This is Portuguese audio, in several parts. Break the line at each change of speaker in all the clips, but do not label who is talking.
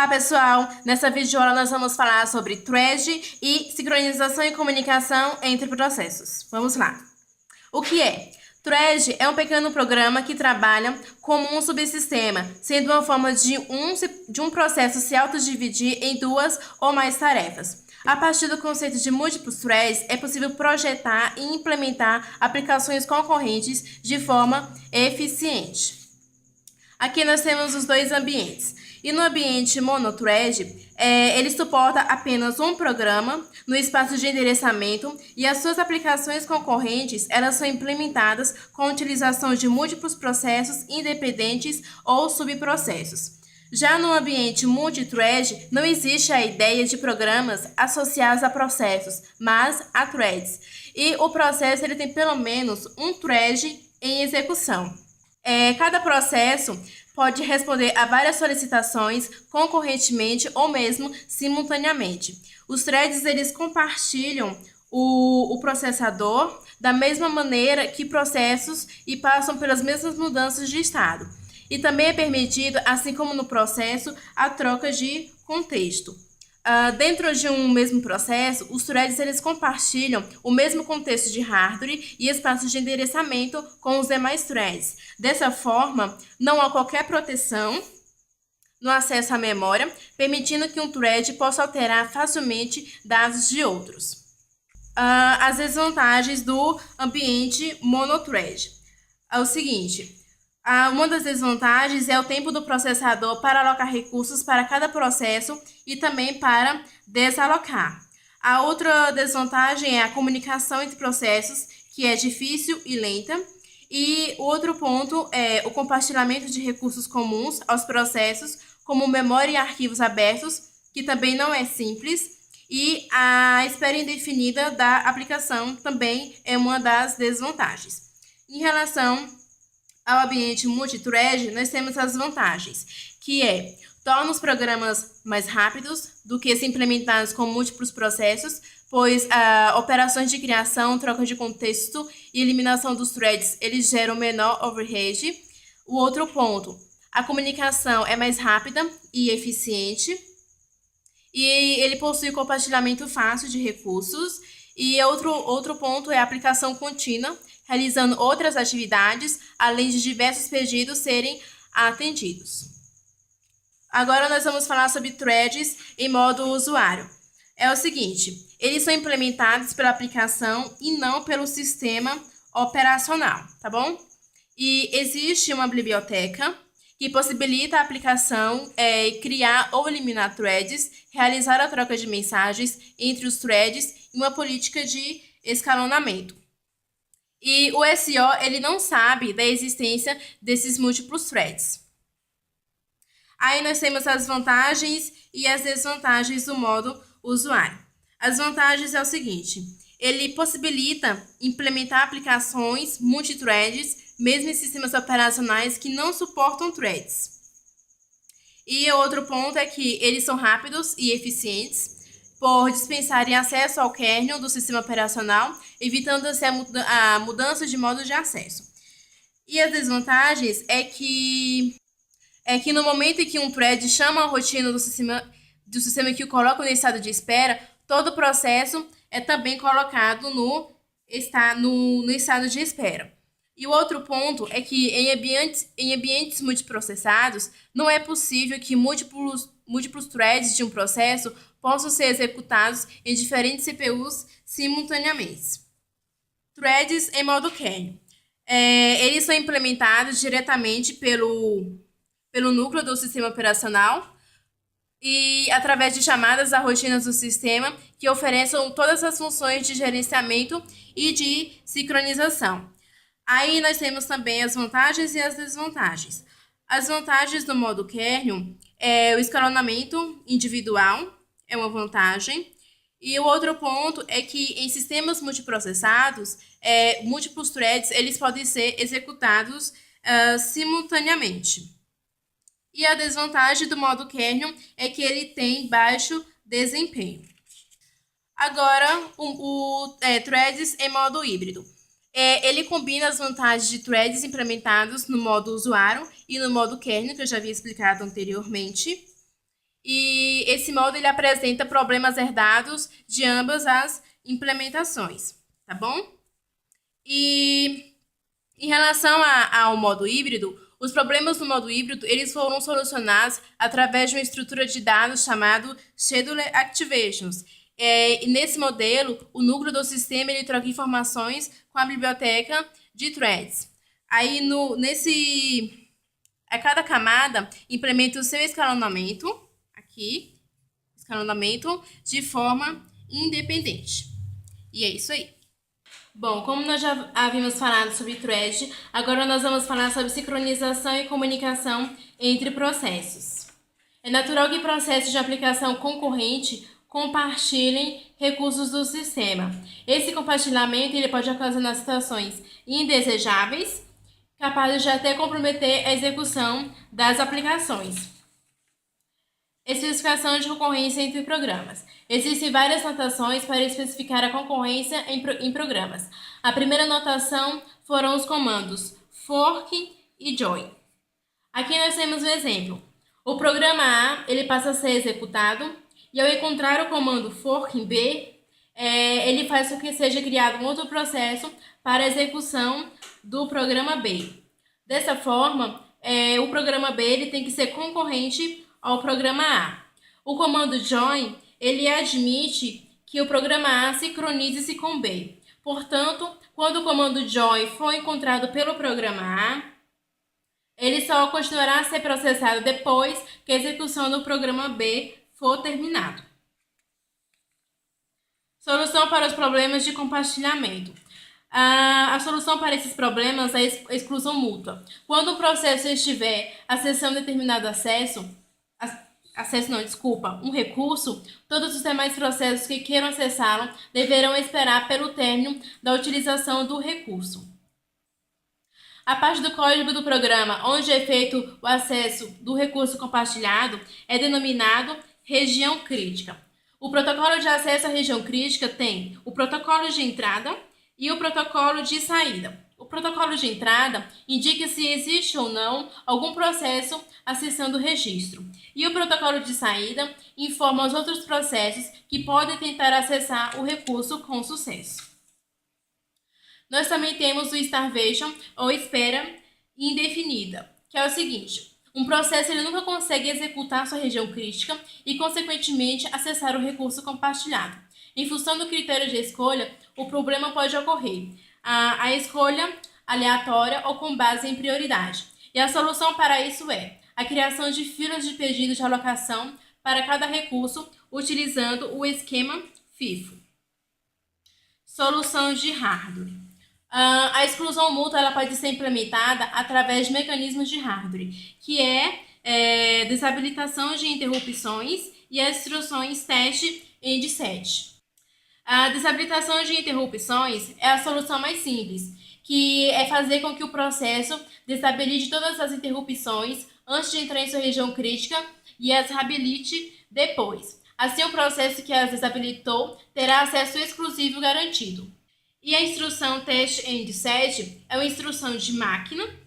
Olá, pessoal! Nessa videoaula nós vamos falar sobre thread e sincronização e comunicação entre processos. Vamos lá! O que é? Thread é um pequeno programa que trabalha como um subsistema, sendo uma forma de um processo se autodividir em duas ou mais tarefas. A partir do conceito de múltiplos threads, é possível projetar e implementar aplicações concorrentes de forma eficiente. Aqui nós temos os dois ambientes. E no ambiente monothread, ele suporta apenas um programa no espaço de endereçamento e as suas aplicações concorrentes elas são implementadas com a utilização de múltiplos processos independentes ou subprocessos. Já no ambiente multithread, não existe a ideia de programas associados a processos, mas a threads. E o processo ele tem pelo menos um thread em execução. Cada processo pode responder a várias solicitações concorrentemente ou mesmo simultaneamente. Os threads eles compartilham o processador da mesma maneira que processos e passam pelas mesmas mudanças de estado. E também é permitido, assim como no processo, a troca de contexto. Dentro de um mesmo processo, os threads eles compartilham o mesmo contexto de hardware e espaço de endereçamento com os demais threads. Dessa forma, não há qualquer proteção no acesso à memória, permitindo que um thread possa alterar facilmente dados de outros. As desvantagens do ambiente monothread é o seguinte. Uma das desvantagens é o tempo do processador para alocar recursos para cada processo e também para desalocar. A outra desvantagem é a comunicação entre processos, que é difícil e lenta. E o outro ponto é o compartilhamento de recursos comuns aos processos, como memória e arquivos abertos, que também não é simples. E a espera indefinida da aplicação também é uma das desvantagens. Em relação ao ambiente multithread, nós temos as vantagens, que torna os programas mais rápidos do que se implementados com múltiplos processos, pois operações de criação, troca de contexto e eliminação dos threads, eles geram menor overhead. O outro ponto, a comunicação é mais rápida e eficiente, e ele possui compartilhamento fácil de recursos. E outro ponto é a aplicação contínua, realizando outras atividades, além de diversos pedidos serem atendidos. Agora nós vamos falar sobre threads em modo usuário. É o seguinte, eles são implementados pela aplicação e não pelo sistema operacional, tá bom? E existe uma biblioteca que possibilita a aplicação criar ou eliminar threads, realizar a troca de mensagens entre os threads e uma política de escalonamento. E o SO ele não sabe da existência desses múltiplos threads. Aí nós temos as vantagens e as desvantagens do modo usuário. As vantagens é o seguinte, ele possibilita implementar aplicações multithreads, mesmo em sistemas operacionais que não suportam threads. E outro ponto é que eles são rápidos e eficientes, por dispensarem acesso ao kernel do sistema operacional, evitando assim, a mudança de modo de acesso. E as desvantagens é que no momento em que um thread chama a rotina do sistema que o coloca no estado de espera, todo o processo é também colocado no estado de espera. E o outro ponto é que em ambientes multiprocessados, não é possível que múltiplos threads de um processo possam ser executados em diferentes CPUs simultaneamente. Threads em modo kernel. Eles são implementados diretamente pelo núcleo do sistema operacional e através de chamadas a rotinas do sistema que ofereçam todas as funções de gerenciamento e de sincronização. Aí nós temos também as vantagens e as desvantagens. As vantagens do modo kernel é o escalonamento individual, é uma vantagem. E o outro ponto é que em sistemas multiprocessados, múltiplos threads eles podem ser executados simultaneamente. E a desvantagem do modo kernel é que ele tem baixo desempenho. Agora, threads em modo híbrido. Ele combina as vantagens de threads implementados no modo usuário e no modo kernel, que eu já havia explicado anteriormente. e esse modo ele apresenta problemas herdados de ambas as implementações, tá bom? E em relação ao modo híbrido, os problemas do modo híbrido eles foram solucionados através de uma estrutura de dados chamado Scheduler Activations. E nesse modelo, o núcleo do sistema ele troca informações com a biblioteca de threads. Aí a cada camada implementa o seu escalonamento de forma independente. E é isso aí. Bom, como nós já havíamos falado sobre thread, agora nós vamos falar sobre sincronização e comunicação entre processos. É natural que processos de aplicação concorrente compartilhem recursos do sistema. Esse compartilhamento ele pode ocasionar situações indesejáveis, capazes de até comprometer a execução das aplicações. Especificação de concorrência entre programas. Existem várias notações para especificar a concorrência em programas. A primeira notação foram os comandos fork e join. Aqui nós temos um exemplo. O programa A ele passa a ser executado e ao encontrar o comando fork em B, ele faz com que seja criado um outro processo para a execução do programa B. Dessa forma, o programa B ele tem que ser concorrente ao programa A. O comando join, ele admite que o programa A sincronize-se com B. Portanto, quando o comando join for encontrado pelo programa A, ele só continuará a ser processado depois que a execução do programa B for terminado. Solução para os problemas de compartilhamento. A solução para esses problemas é a exclusão mútua. Quando o processo estiver acessando determinado um recurso, todos os demais processos que queiram acessá-lo deverão esperar pelo término da utilização do recurso. A parte do código do programa onde é feito o acesso do recurso compartilhado é denominado região crítica. O protocolo de acesso à região crítica tem o protocolo de entrada e o protocolo de saída. O protocolo de entrada indica se existe ou não algum processo acessando o registro. E o protocolo de saída informa os outros processos que podem tentar acessar o recurso com sucesso. Nós também temos o starvation, ou espera indefinida, que é o seguinte: um processo ele nunca consegue executar sua região crítica e, consequentemente, acessar o recurso compartilhado. Em função do critério de escolha, o problema pode ocorrer a escolha aleatória ou com base em prioridade. E a solução para isso é a criação de filas de pedidos de alocação para cada recurso, utilizando o esquema FIFO. Solução de hardware. A exclusão mútua ela pode ser implementada através de mecanismos de hardware, que é desabilitação de interrupções e as instruções teste and set. A desabilitação de interrupções é a solução mais simples, que é fazer com que o processo desabilite todas as interrupções antes de entrar em sua região crítica e as reabilite depois. Assim, o processo que as desabilitou terá acesso exclusivo garantido. E a instrução test and set é uma instrução de máquina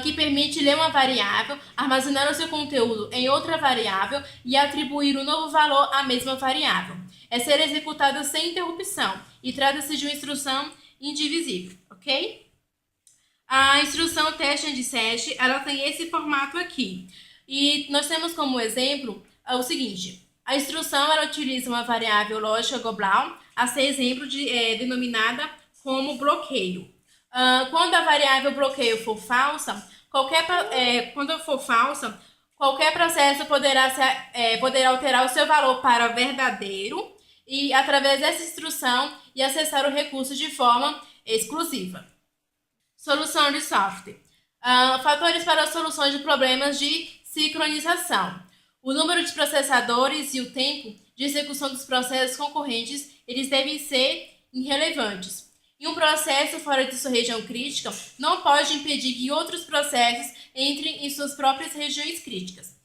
que permite ler uma variável, armazenar o seu conteúdo em outra variável e atribuir um novo valor à mesma variável. É ser executada sem interrupção e trata-se de uma instrução indivisível, ok? A instrução test and set, ela tem esse formato aqui. E nós temos como exemplo o seguinte: a instrução ela utiliza uma variável lógica global, a ser exemplo denominada como bloqueio. Quando a variável bloqueio for falsa, qualquer processo poderá alterar o seu valor para verdadeiro e, através dessa instrução, e acessar o recurso de forma exclusiva. Solução de software. Fatores para soluções de problemas de sincronização. O número de processadores e o tempo de execução dos processos concorrentes, eles devem ser irrelevantes. E um processo fora de sua região crítica não pode impedir que outros processos entrem em suas próprias regiões críticas.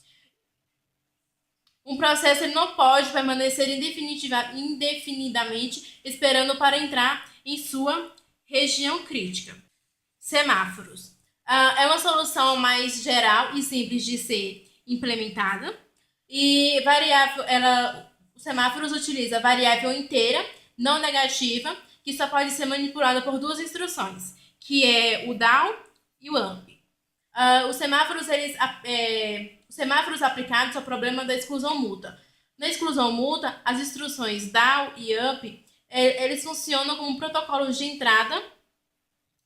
Um processo ele não pode permanecer indefinidamente esperando para entrar em sua região crítica. Semáforos. É uma solução mais geral e simples de ser implementada. E os semáforos utiliza variável inteira, não negativa, que só pode ser manipulada por duas instruções, que é o down e o up. Os semáforos aplicados ao problema da exclusão mútua. Na exclusão mútua, as instruções down e up, eles funcionam como protocolos de entrada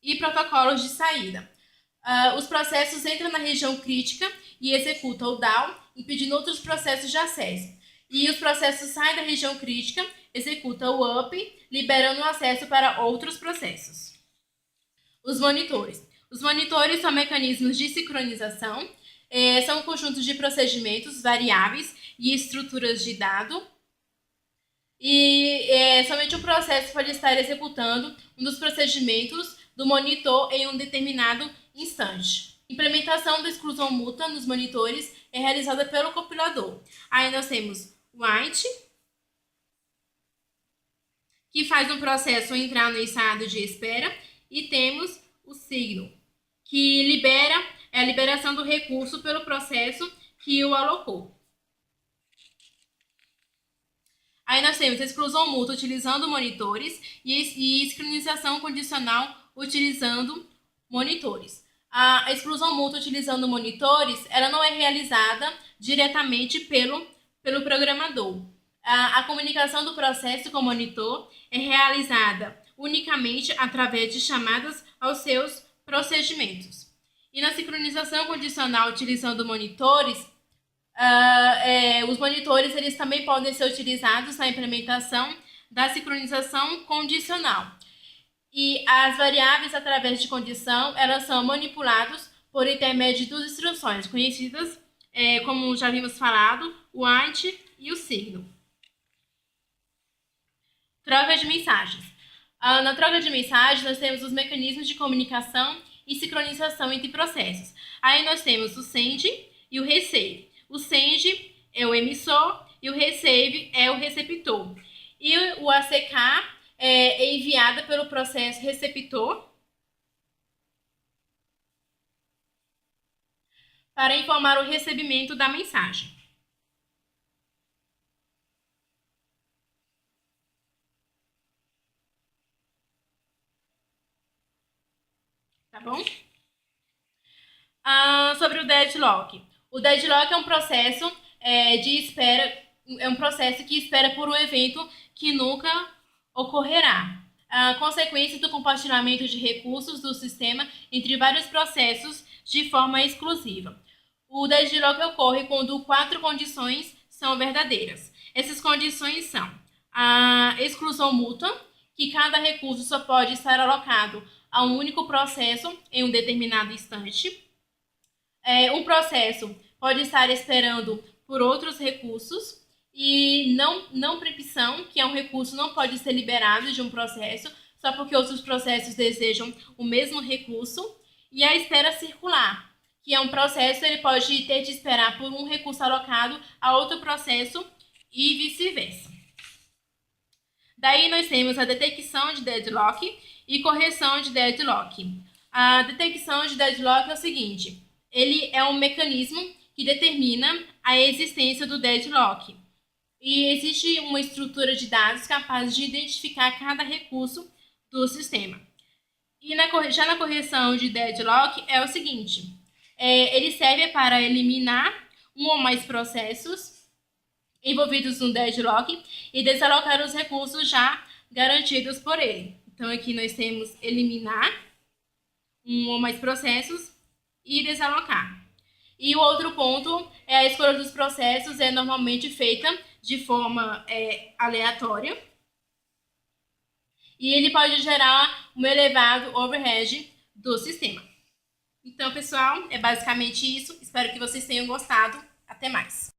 e protocolos de saída. Os processos entram na região crítica e executam o down, impedindo outros processos de acesso. E os processos saem da região crítica, executam o up, liberando o acesso para outros processos. Os monitores. Os monitores são mecanismos de sincronização, são conjuntos de procedimentos, variáveis e estruturas de dado. E somente um processo pode estar executando um dos procedimentos do monitor em um determinado instante. Implementação da exclusão mútua nos monitores é realizada pelo compilador. Aí nós temos o white, que faz um processo entrar no estado de espera, e temos o signal, que libera a liberação do recurso pelo processo que o alocou. Aí nós temos a exclusão mútua utilizando monitores e sincronização condicional utilizando monitores. A exclusão mútua utilizando monitores, ela não é realizada diretamente pelo programador. A comunicação do processo com o monitor é realizada unicamente através de chamadas aos seus procedimentos. E na sincronização condicional utilizando monitores, os monitores eles também podem ser utilizados na implementação da sincronização condicional. E as variáveis através de condição, elas são manipuladas por intermédio de duas instruções, conhecidas como já vimos falado, o white e o signal. Troca de mensagens. Na troca de mensagens, nós temos os mecanismos de comunicação e sincronização entre processos. Aí nós temos o send e o receive. O send é o emissor e o receive é o receptor. E o ACK é enviada pelo processo receptor para informar o recebimento da mensagem. Tá bom? Sobre o deadlock. O deadlock é um processo de espera, é um processo que espera por um evento que nunca ocorrerá. A consequência do compartilhamento de recursos do sistema entre vários processos de forma exclusiva. O deadlock ocorre quando 4 condições são verdadeiras. Essas condições são a exclusão mútua, que cada recurso só pode estar alocado a um único processo em um determinado instante. Um processo pode estar esperando por outros recursos, e não preempção, que é um recurso não pode ser liberado de um processo só porque outros processos desejam o mesmo recurso. E a espera circular, que é um processo, ele pode ter de esperar por um recurso alocado a outro processo e vice-versa. Daí nós temos a detecção de deadlock e correção de deadlock. A detecção de deadlock é o seguinte: ele é um mecanismo que determina a existência do deadlock. E existe uma estrutura de dados capaz de identificar cada recurso do sistema. E já na correção de deadlock é o seguinte: ele serve para eliminar um ou mais processos envolvidos no deadlock e desalocar os recursos já garantidos por ele. Então aqui nós temos eliminar um ou mais processos e desalocar. E o outro ponto é a escolha dos processos, é normalmente feita de forma aleatória. E ele pode gerar um elevado overhead do sistema. Então, pessoal, é basicamente isso. Espero que vocês tenham gostado. Até mais!